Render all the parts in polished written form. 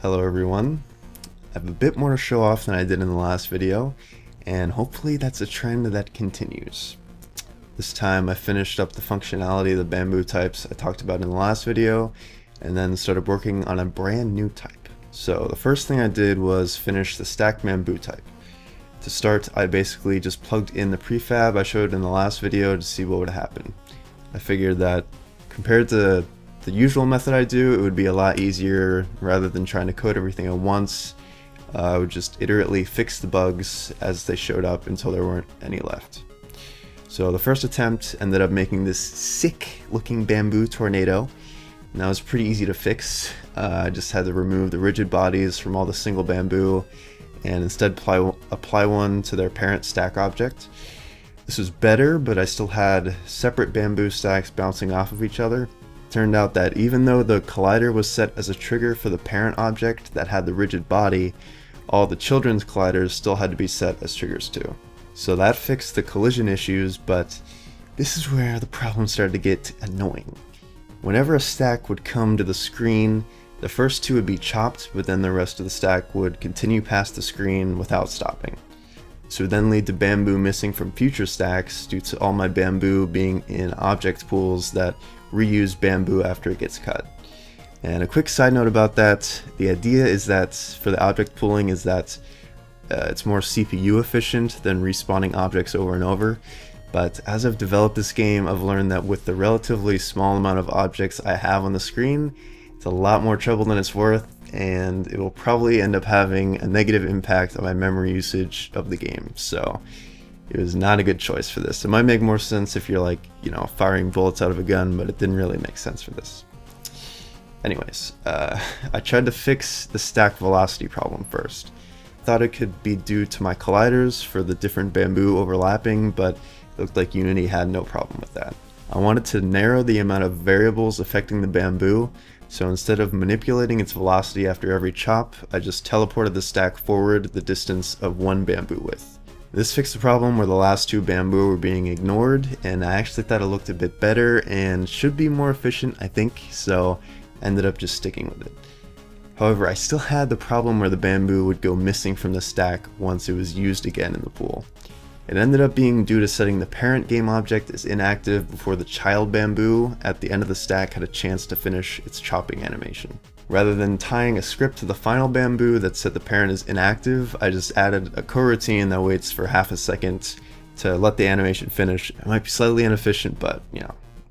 Hello everyone. I have a bit more to show off than I did in the last video, and hopefully that's a trend that continues. This time I finished up the functionality of the bamboo types I talked about in the last video, and then started working on a brand new type. So the first thing I did was finish the stacked bamboo type. To start, I basically just plugged in the prefab I showed in the last video to see what would happen. I figured that compared to the usual method I do, it would be a lot easier. Rather than trying to code everything at once, I would just iteratively fix the bugs as they showed up until there weren't any left. So the first attempt ended up making this sick looking bamboo tornado, and that was pretty easy to fix. I just had to remove the rigid bodies from all the single bamboo and instead apply one to their parent stack object. This was better, but I still had separate bamboo stacks bouncing off of each other. Turned out that even though the collider was set as a trigger for the parent object that had the rigid body, all the children's colliders still had to be set as triggers too. So that fixed the collision issues, but this is where the problem started to get annoying. Whenever a stack would come to the screen, the first two would be chopped, but then the rest of the stack would continue past the screen without stopping. This would then lead to bamboo missing from future stacks due to all my bamboo being in object pools that reuse bamboo after it gets cut. And a quick side note about that, the idea is that for the object pooling is that it's more CPU efficient than respawning objects over and over. But as I've developed this game, I've learned that with the relatively small amount of objects I have on the screen, it's a lot more trouble than it's worth, and it will probably end up having a negative impact on my memory usage of the game. So it was not a good choice for this. It might make more sense if you're like, firing bullets out of a gun, but it didn't really make sense for this. Anyways, I tried to fix the stack velocity problem first. Thought it could be due to my colliders for the different bamboo overlapping, but it looked like Unity had no problem with that. I wanted to narrow the amount of variables affecting the bamboo, so instead of manipulating its velocity after every chop, I just teleported the stack forward the distance of one bamboo width. This fixed the problem where the last two bamboo were being ignored, and I actually thought it looked a bit better and should be more efficient, I think, so I ended up just sticking with it. However, I still had the problem where the bamboo would go missing from the stack once it was used again in the pool. It ended up being due to setting the parent game object as inactive before the child bamboo at the end of the stack had a chance to finish its chopping animation. Rather than tying a script to the final bamboo that set the parent as inactive, I just added a coroutine that waits for half a second to let the animation finish. It might be slightly inefficient, but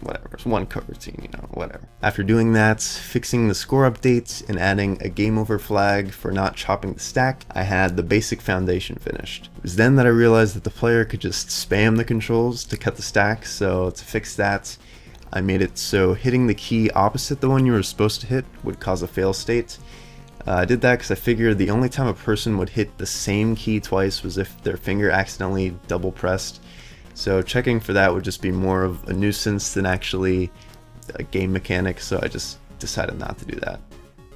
whatever, it's one coroutine, whatever. After doing that, fixing the score updates and adding a game over flag for not chopping the stack, I had the basic foundation finished. It was then that I realized that the player could just spam the controls to cut the stack, so to fix that, I made it so hitting the key opposite the one you were supposed to hit would cause a fail state. I did that because I figured the only time a person would hit the same key twice was if their finger accidentally double pressed. So checking for that would just be more of a nuisance than actually a game mechanic, so I just decided not to do that.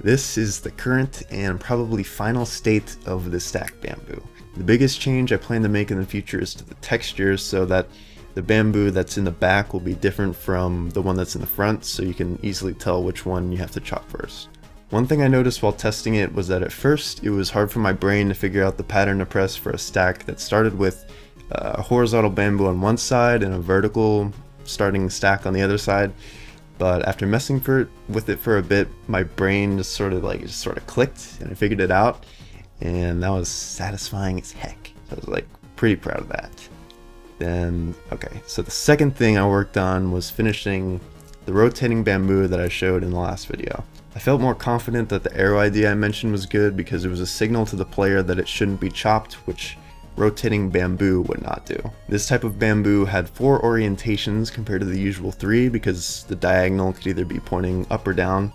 This is the current and probably final state of the stacked bamboo. The biggest change I plan to make in the future is to the textures, so that the bamboo that's in the back will be different from the one that's in the front, so you can easily tell which one you have to chop first. One thing I noticed while testing it was that at first it was hard for my brain to figure out the pattern to press for a stack that started with a horizontal bamboo on one side and a vertical starting stack on the other side. But after messing with it for a bit, my brain just sort of clicked and I figured it out, and that was satisfying as heck. So I was pretty proud of that. Then, okay, so the second thing I worked on was finishing the rotating bamboo that I showed in the last video. I felt more confident that the arrow idea I mentioned was good because it was a signal to the player that it shouldn't be chopped, which rotating bamboo would not do. This type of bamboo had 4 orientations compared to the usual 3 because the diagonal could either be pointing up or down.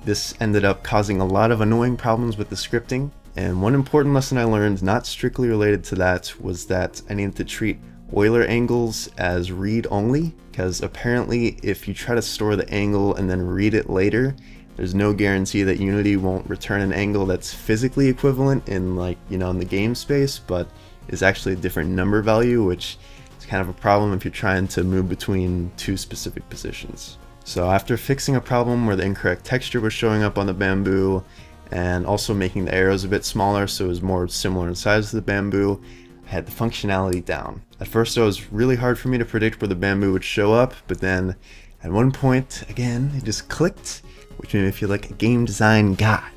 This ended up causing a lot of annoying problems with the scripting, and one important lesson I learned, not strictly related to that, was that I needed to treat Euler angles as read only, because apparently if you try to store the angle and then read it later, there's no guarantee that Unity won't return an angle that's physically equivalent in in the game space, but is actually a different number value, which is kind of a problem if you're trying to move between 2 specific positions. So after fixing a problem where the incorrect texture was showing up on the bamboo, and also making the arrows a bit smaller so it was more similar in size to the bamboo. I had the functionality down. At first it was really hard for me to predict where the bamboo would show up, but then at one point, again, it just clicked, which made me feel like a game design god.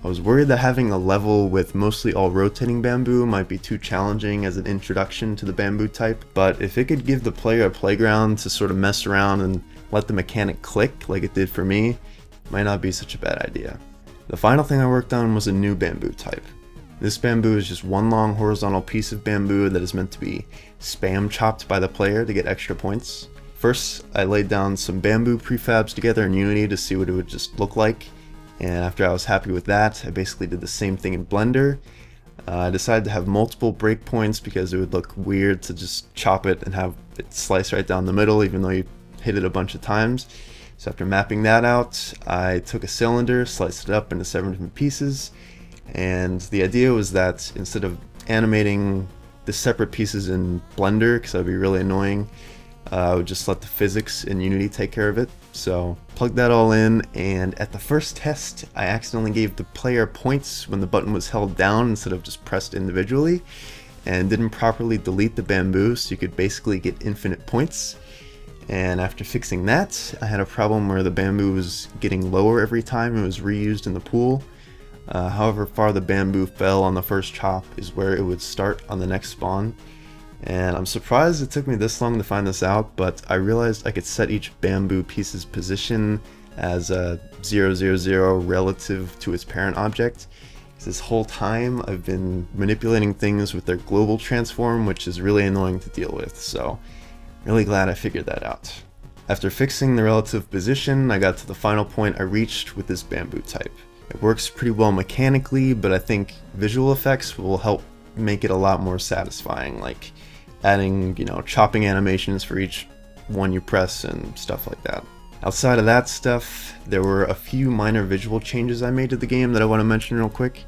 I was worried that having a level with mostly all rotating bamboo might be too challenging as an introduction to the bamboo type, but if it could give the player a playground to sort of mess around and let the mechanic click like it did for me, it might not be such a bad idea. The final thing I worked on was a new bamboo type. This bamboo is just one long horizontal piece of bamboo that is meant to be spam chopped by the player to get extra points. First, I laid down some bamboo prefabs together in Unity to see what it would just look like. And after I was happy with that, I basically did the same thing in Blender. I decided to have multiple breakpoints because it would look weird to just chop it and have it slice right down the middle even though you hit it a bunch of times. So after mapping that out, I took a cylinder, sliced it up into 7 different pieces, and the idea was that instead of animating the separate pieces in Blender, because that would be really annoying, I would just let the physics in Unity take care of it. So plugged that all in, and at the first test I accidentally gave the player points when the button was held down instead of just pressed individually, and didn't properly delete the bamboo, so you could basically get infinite points. And after fixing that, I had a problem where the bamboo was getting lower every time it was reused in the pool. However far the bamboo fell on the first chop is where it would start on the next spawn. And I'm surprised it took me this long to find this out, but I realized I could set each bamboo piece's position as a 000 relative to its parent object. This whole time I've been manipulating things with their global transform, which is really annoying to deal with, so really glad I figured that out. After fixing the relative position, I got to the final point I reached with this bamboo type. It works pretty well mechanically, but I think visual effects will help make it a lot more satisfying, like adding, chopping animations for each one you press and stuff like that. Outside of that stuff, there were a few minor visual changes I made to the game that I want to mention real quick.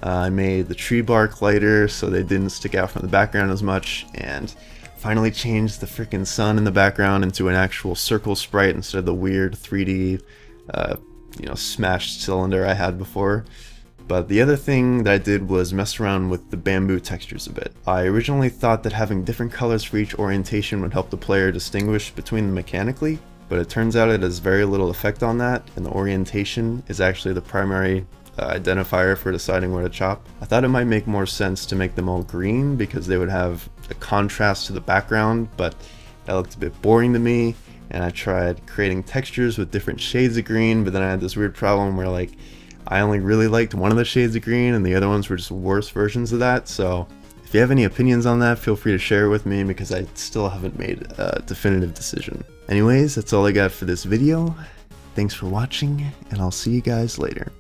I made the tree bark lighter so they didn't stick out from the background as much, and finally changed the freaking sun in the background into an actual circle sprite instead of the weird 3D, smashed cylinder I had before. But the other thing that I did was mess around with the bamboo textures a bit. I originally thought that having different colors for each orientation would help the player distinguish between them mechanically, but it turns out it has very little effect on that, and the orientation is actually the primary identifier for deciding where to chop. I thought it might make more sense to make them all green because they would have a contrast to the background, but that looked a bit boring to me, and I tried creating textures with different shades of green, but then I had this weird problem where I only really liked one of the shades of green and the other ones were just worse versions of that. So if you have any opinions on that, feel free to share it with me because I still haven't made a definitive decision. Anyways, that's all I got for this video. Thanks for watching, and I'll see you guys later.